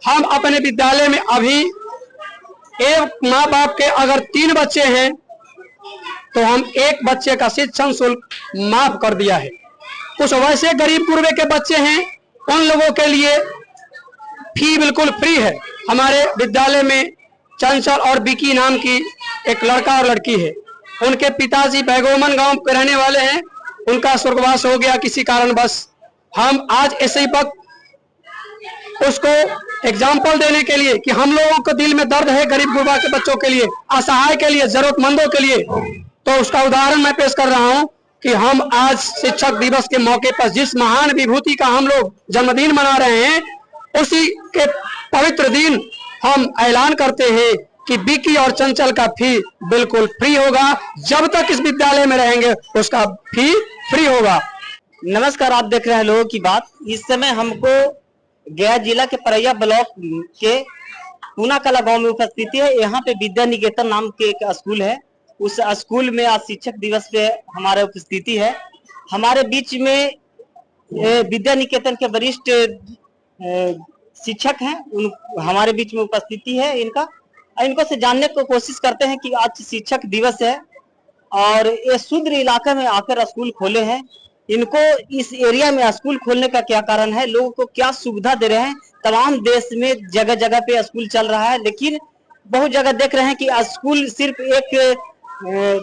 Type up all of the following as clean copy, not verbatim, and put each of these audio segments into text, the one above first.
हम अपने विद्यालय में अभी एक माँ बाप के अगर 3 बच्चे हैं तो हम एक बच्चे का शिक्षण शुल्क माफ कर दिया है। कुछ वैसे गरीब गुरबे के बच्चे हैं, उन लोगों के लिए फी बिल्कुल फ्री है। हमारे विद्यालय में चंचल और बिकी नाम की एक लड़का और लड़की है। उनके पिताजी बैगोमन गांव के रहने वाले हैं, उनका स्वर्गवास हो गया किसी कारणवश। हम आज ऐसे ही वक्त उसको एग्जाम्पल देने के लिए कि हम लोगों को दिल में दर्द है गरीब गुरबा के बच्चों के लिए, असहाय के लिए, जरूरतमंदों के लिए, तो उसका उदाहरण मैं पेश कर रहा हूं कि हम आज शिक्षक दिवस के मौके पर जिस महान विभूति का हम लोग जन्मदिन मना रहे हैं, उसी के पवित्र दिन हम ऐलान करते हैं कि बिकी और चंचल का फी बिल्कुल फ्री होगा। जब तक इस विद्यालय में रहेंगे उसका फी फ्री होगा। नमस्कार, आप देख रहे हैं लोगों की बात। इस समय हमको गया जिला के परैया ब्लॉक के पूना कला गांव में उपस्थिति है। यहाँ पे विद्या निकेतन नाम के एक स्कूल है। उस स्कूल में आज शिक्षक दिवस पे हमारे उपस्थिति है। हमारे बीच में विद्या निकेतन के वरिष्ठ शिक्षक हैं, हमारे बीच में उपस्थिति है इनको से जानने की कोशिश करते हैं कि आज शिक्षक दिवस है और ये शूद्र इलाके में आकर स्कूल खोले हैं। इनको इस एरिया में स्कूल खोलने का क्या कारण है, लोगों को क्या सुविधा दे रहे हैं। तमाम देश में जगह जगह पे स्कूल चल रहा है, लेकिन बहुत जगह देख रहे हैं कि स्कूल सिर्फ एक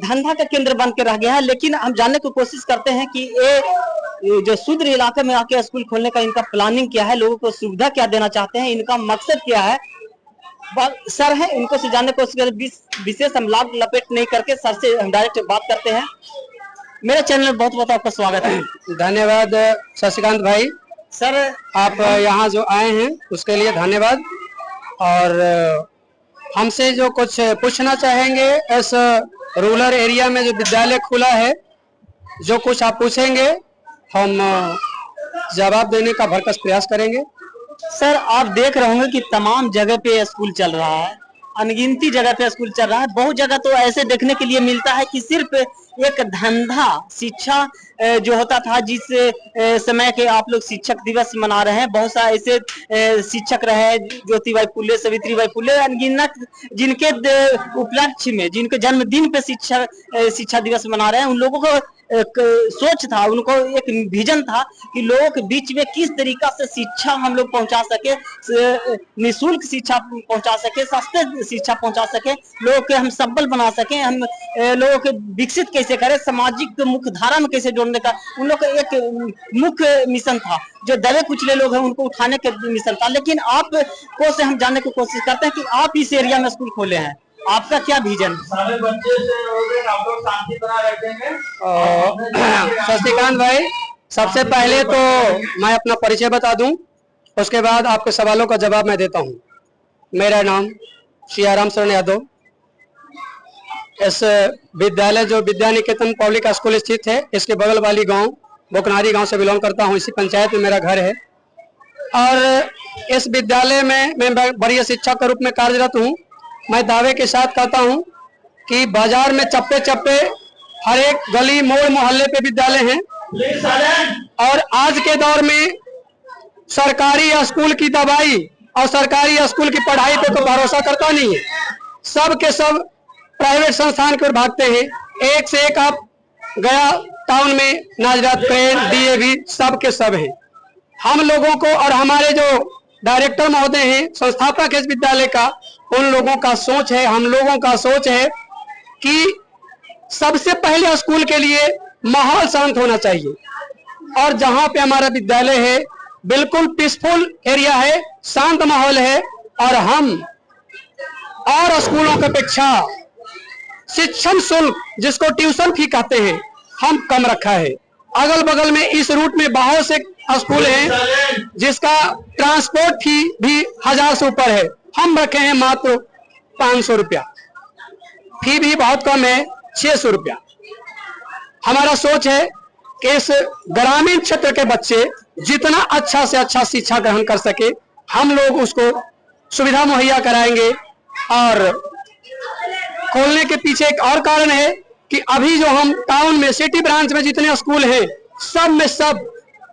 धंधा का केंद्र बन के रह गया है। लेकिन हम जानने की कोशिश करते हैं कि ये जो शूद्र इलाके में आके स्कूल खोलने का इनका प्लानिंग क्या है, लोगों को सुविधा क्या देना चाहते हैं, इनका मकसद क्या है। सर है, इनको से जानने की कोशिश करते, विशेष हम लाभ लपेट नहीं करके सर से हम डायरेक्ट बात करते हैं। मेरे चैनल में बहुत बहुत आपका स्वागत है। धन्यवाद शशिकांत भाई। सर आप यहाँ जो आए हैं उसके लिए धन्यवाद। और हमसे जो कुछ पूछना चाहेंगे, इस रूरल एरिया में जो विद्यालय खुला है, जो कुछ आप पूछेंगे हम जवाब देने का भरसक प्रयास करेंगे। सर आप देख रहे होंगे कि तमाम जगह पे स्कूल चल रहा है, अनगिनती जगह पे स्कूल चल रहा है। बहुत जगह तो ऐसे देखने के लिए मिलता है कि सिर्फ एक धंधा शिक्षा जो होता था, जिस समय के आप लोग शिक्षक दिवस मना रहे हैं, बहुत सारे ऐसे शिक्षक रहे, ज्योतिबाई फुले, सावित्रीबाई फुले, अनगिनत जिनके उपलक्ष्य में, जिनके जन्मदिन पे शिक्षा दिवस मना रहे हैं, उन लोगों को एक सोच था, उनको एक विजन था कि लोगों के बीच में किस तरीका से शिक्षा हम लोग पहुंचा सके, निःशुल्क शिक्षा पहुंचा सके, सस्ते शिक्षा पहुंचा सके, लोगों के हम सबल बना सके, हम लोगों के विकसित कैसे करें, सामाजिक मुख्य धारा में कैसे जोड़ने का उन लोग का एक मुख्य मिशन था। जो दबे कुचले लोग हैं उनको उठाने का मिशन था। लेकिन आपको से हम जानने की कोशिश करते हैं कि आप इस एरिया में स्कूल खोले हैं, आपका क्या विजन? सारे बच्चे से आप लोग शांति बना रखेंगे। शशिकांत भाई, सबसे पहले तो मैं अपना परिचय बता दूं, उसके बाद आपके सवालों का जवाब मैं देता हूं। मेरा नाम सियाराम शरण यादव। इस विद्यालय जो विद्या निकेतन पब्लिक स्कूल स्थित है, इसके बगल वाली गांव बोकनारी गांव से बिलोंग करता हूं। इसी पंचायत में मेरा घर है और इस विद्यालय में मैं वरीय शिक्षक के रूप में कार्यरत हूं। मैं दावे के साथ कहता हूं कि बाजार में चप्पे चप्पे हर एक गली मोड़ मोहल्ले पे विद्यालय हैं और आज के दौर में सरकारी स्कूल की दवाई और सरकारी स्कूल की पढ़ाई पे तो भरोसा करता नहीं है। सब के सब प्राइवेट संस्थान की ओर भागते हैं। एक से एक आप गया टाउन में नाजरत पेन DAV सब के सब हैं। हम लोगों को और हमारे जो डायरेक्टर महोदय हैं, संस्थापक इस विद्यालय का, उन लोगों का सोच है, हम लोगों का सोच है कि सबसे पहले स्कूल के लिए माहौल शांत होना चाहिए। और जहां पे हमारा विद्यालय है बिल्कुल पीसफुल एरिया है, शांत माहौल है और हम और स्कूलों की अपेक्षा शिक्षण शुल्क, जिसको ट्यूशन फी कहते हैं, हम कम रखा है। अगल बगल में इस रूट में बहुत से स्कूल हैं जिसका ट्रांसपोर्ट फी भी 1000 से ऊपर है, हम रखे हैं मात्र 500 रुपया। फी भी बहुत कम है, 600 रुपया। हमारा सोच है कि इस ग्रामीण क्षेत्र के बच्चे जितना अच्छा से अच्छा शिक्षा ग्रहण कर सके, हम लोग उसको सुविधा मुहैया कराएंगे। और खोलने के पीछे एक और कारण है कि अभी जो हम टाउन में सिटी ब्रांच में जितने स्कूल हैं, सब में सब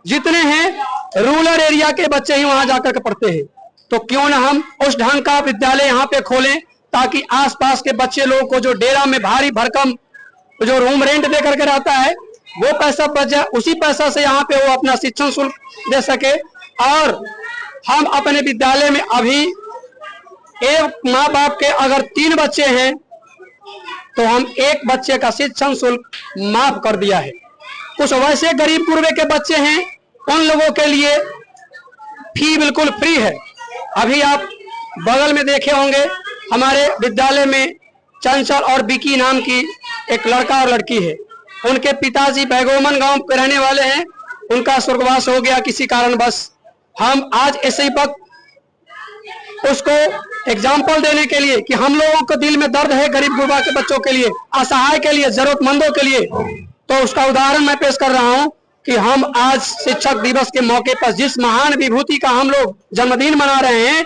जितने हैं रूरल एरिया के बच्चे ही वहां जाकर के पढ़ते हैं। तो क्यों ना हम उस ढंग का विद्यालय यहाँ पे खोलें, ताकि आसपास के बच्चे लोगों को जो डेरा में भारी भरकम जो रूम रेंट दे करके रहता है वो पैसा बच जाए, उसी पैसा से यहाँ पे वो अपना शिक्षण शुल्क दे सके। और हम अपने विद्यालय में अभी एक माँ बाप के अगर 3 बच्चे हैं तो हम 1 बच्चे का शिक्षण शुल्क माफ कर दिया है। कुछ वैसे गरीब गुरबे के बच्चे हैं, उन लोगों के लिए फी बिल्कुल फ्री है। अभी आप बगल में देखे होंगे हमारे विद्यालय में चंचल और बिकी नाम की एक लड़का और लड़की है। उनके पिताजी बैगोमन गांव के रहने वाले हैं, उनका स्वर्गवास हो गया किसी कारणवश। हम आज ऐसे ही वक्त उसको एग्जाम्पल देने के लिए कि हम लोगों को दिल में दर्द है गरीब गुरबा के बच्चों के लिए, असहाय के लिए, जरूरतमंदों के लिए, तो उसका उदाहरण मैं पेश कर रहा हूं कि हम आज शिक्षक दिवस के मौके पर जिस महान विभूति का हम लोग जन्मदिन मना रहे हैं,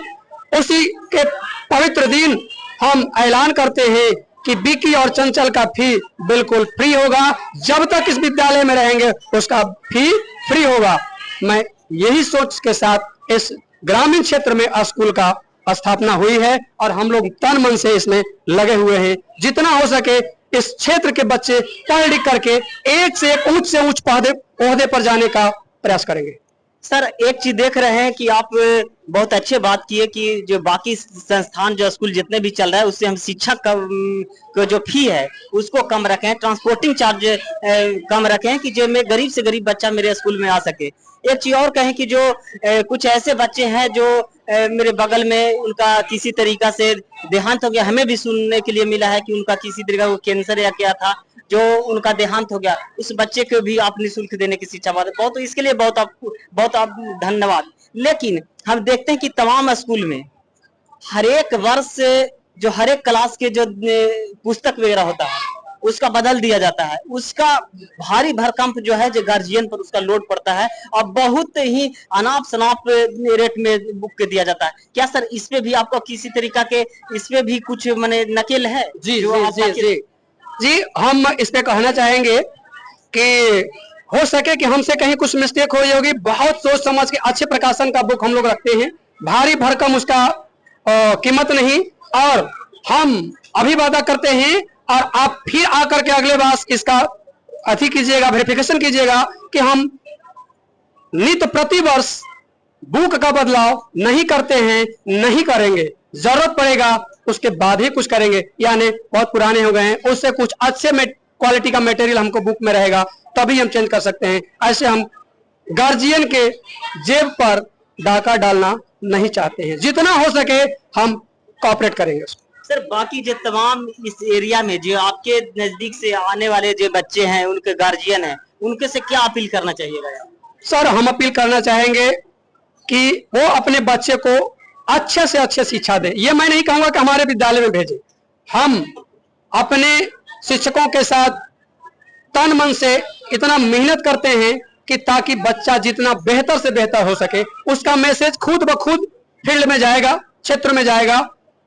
उसी के पवित्र दिन हम ऐलान करते हैं कि बिकी और चंचल का फी बिल्कुल फ्री होगा। जब तक इस विद्यालय में रहेंगे उसका फी फ्री होगा। मैं यही सोच के साथ इस ग्रामीण क्षेत्र में स्कूल का स्थापना हुई है और हम लोग तन मन से इसमें लगे हुए हैं। जितना हो सके इस क्षेत्र के बच्चे पढ़ लिख करके एक से उच्च ओहदे पर जाने का प्रयास करेंगे। सर, एक चीज देख रहे हैं कि आप बहुत अच्छे बात किए कि जो बाकी संस्थान जो स्कूल जितने भी चल रहा है उससे हम शिक्षक का जो फी है उसको कम रखें, ट्रांसपोर्टिंग चार्ज कम रखें कि जो मैं गरीब से गरीब बच्चा मेरे स्कूल में आ सके। एक चीज और कहें कि जो कुछ ऐसे बच्चे हैं जो मेरे बगल में उनका किसी तरीका से देहांत हो गया, हमें भी सुनने के लिए मिला है कि उनका किसी तरीका को कैंसर या क्या था जो उनका देहांत हो गया, उस बच्चे को भी आप निःशुल्क देने की शिक्षा बात बहुत, इसके लिए बहुत आप धन्यवाद। लेकिन हम देखते हैं कि तमाम स्कूल में हर एक वर्ष जो हर एक क्लास के जो पुस्तक वगैरह होता है उसका बदल दिया जाता है, उसका भारी भरकम जो है जो गार्जियन पर उसका लोड पड़ता है और बहुत ही अनाप शनाप रेट में बुक के दिया जाता है। क्या सर इस पे भी आपको किसी तरीका के इस पे भी कुछ माने नकेल है? जी, हम इस पे कहना चाहेंगे कि हो सके कि हमसे कहीं कुछ मिस्टेक हुई होगी। बहुत सोच समझ के अच्छे प्रकाशन का बुक हम लोग रखते हैं, भारी भरकम उसका कीमत नहीं, और हम अभी वादा करते हैं और आप फिर आकर के अगले बार इसका अति कीजिएगा, वेरिफिकेशन कीजिएगा कि हम नित्य प्रति वर्ष बुक का बदलाव नहीं करते हैं, नहीं करेंगे। जरूरत पड़ेगा उसके बाद ही कुछ करेंगे, यानी बहुत पुराने हो गए हैं, उससे कुछ अच्छे क्वालिटी का मटेरियल हमको बुक में रहेगा तभी हम चेंज कर सकते हैं। ऐसे हम गार्जियन के जेब पर डाका डालना नहीं चाहते हैं, जितना हो सके हम कोऑपरेट करेंगे। सर, बाकी जो तमाम इस एरिया में जो आपके नजदीक से आने वाले जो बच्चे हैं उनके गार्जियन हैं, उनके से क्या अपील करना चाहिएगा? सर, हम अपील करना चाहेंगे कि वो अपने बच्चे को अच्छे से अच्छे शिक्षा दें। ये मैं नहीं कहूंगा कि हमारे विद्यालय में भेजें, हम अपने शिक्षकों के साथ तन मन से इतना मेहनत करते हैं कि ताकि बच्चा जितना बेहतर से बेहतर हो सके, उसका मैसेज खुद ब खुद फील्ड में जाएगा, क्षेत्र में जाएगा,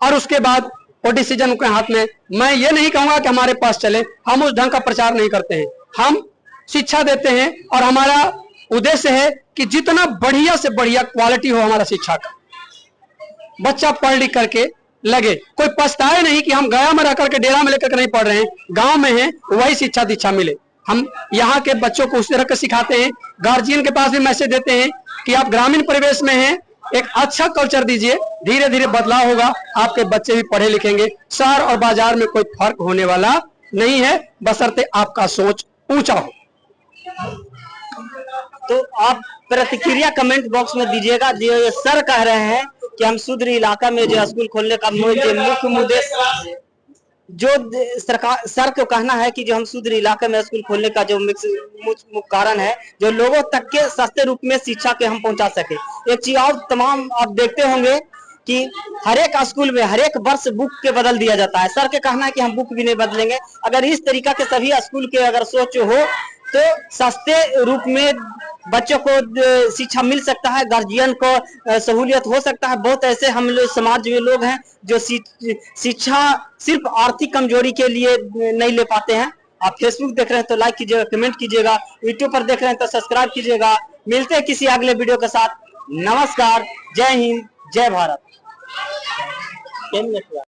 और उसके बाद वो डिसीजन उनके हाथ में। मैं ये नहीं कहूंगा कि हमारे पास चले, हम उस ढंग का प्रचार नहीं करते हैं, हम शिक्षा देते हैं और हमारा उद्देश्य है कि जितना बढ़िया से बढ़िया क्वालिटी हो हमारा शिक्षा का, बच्चा पढ़ लिख करके लगे, कोई पछताए नहीं कि हम गया में रह करके डेरा में लेकर नहीं पढ़ रहे हैं, गांव में हैं वही शिक्षा दीक्षा मिले। हम यहाँ के बच्चों को उस तरह के सिखाते हैं। गार्जियन के पास भी मैसेज देते हैं कि आप ग्रामीण परिवेश में हैं, एक अच्छा कल्चर दीजिए, धीरे धीरे बदलाव होगा, आपके बच्चे भी पढ़े लिखेंगे। शहर और बाजार में कोई फर्क होने वाला नहीं है, बशर्ते आपका सोच ऊंचा हो। तो आप प्रतिक्रिया कमेंट बॉक्स में दीजिएगा। जो सर कह रहे हैं कि हम सुदूर इलाका में जो स्कूल खोलने का मुख्य उद्देश्य, जो सरकार सर को कहना है कि जो हम सुदूर इलाके में स्कूल खोलने का जो मुख्य कारण है जो लोगों तक के सस्ते रूप में शिक्षा के हम पहुंचा सके। एक चीज और तमाम आप देखते होंगे कि हर एक स्कूल में हर एक वर्ष बुक के बदल दिया जाता है। सर के कहना है कि हम बुक भी नहीं बदलेंगे। अगर इस तरीका के सभी स्कूल के अगर सोच हो तो सस्ते रूप में बच्चों को शिक्षा मिल सकता है, गार्जियन को सहूलियत हो सकता है। बहुत ऐसे हम लोग समाज में लोग हैं जो शिक्षा सिर्फ आर्थिक कमजोरी के लिए नहीं ले पाते हैं। आप फेसबुक देख रहे हैं तो लाइक कीजिएगा, कमेंट कीजिएगा, यूट्यूब पर देख रहे हैं तो सब्सक्राइब कीजिएगा। मिलते हैं किसी अगले वीडियो के साथ। नमस्कार, जय हिंद, जय भारत। 10 मिनट हुआ।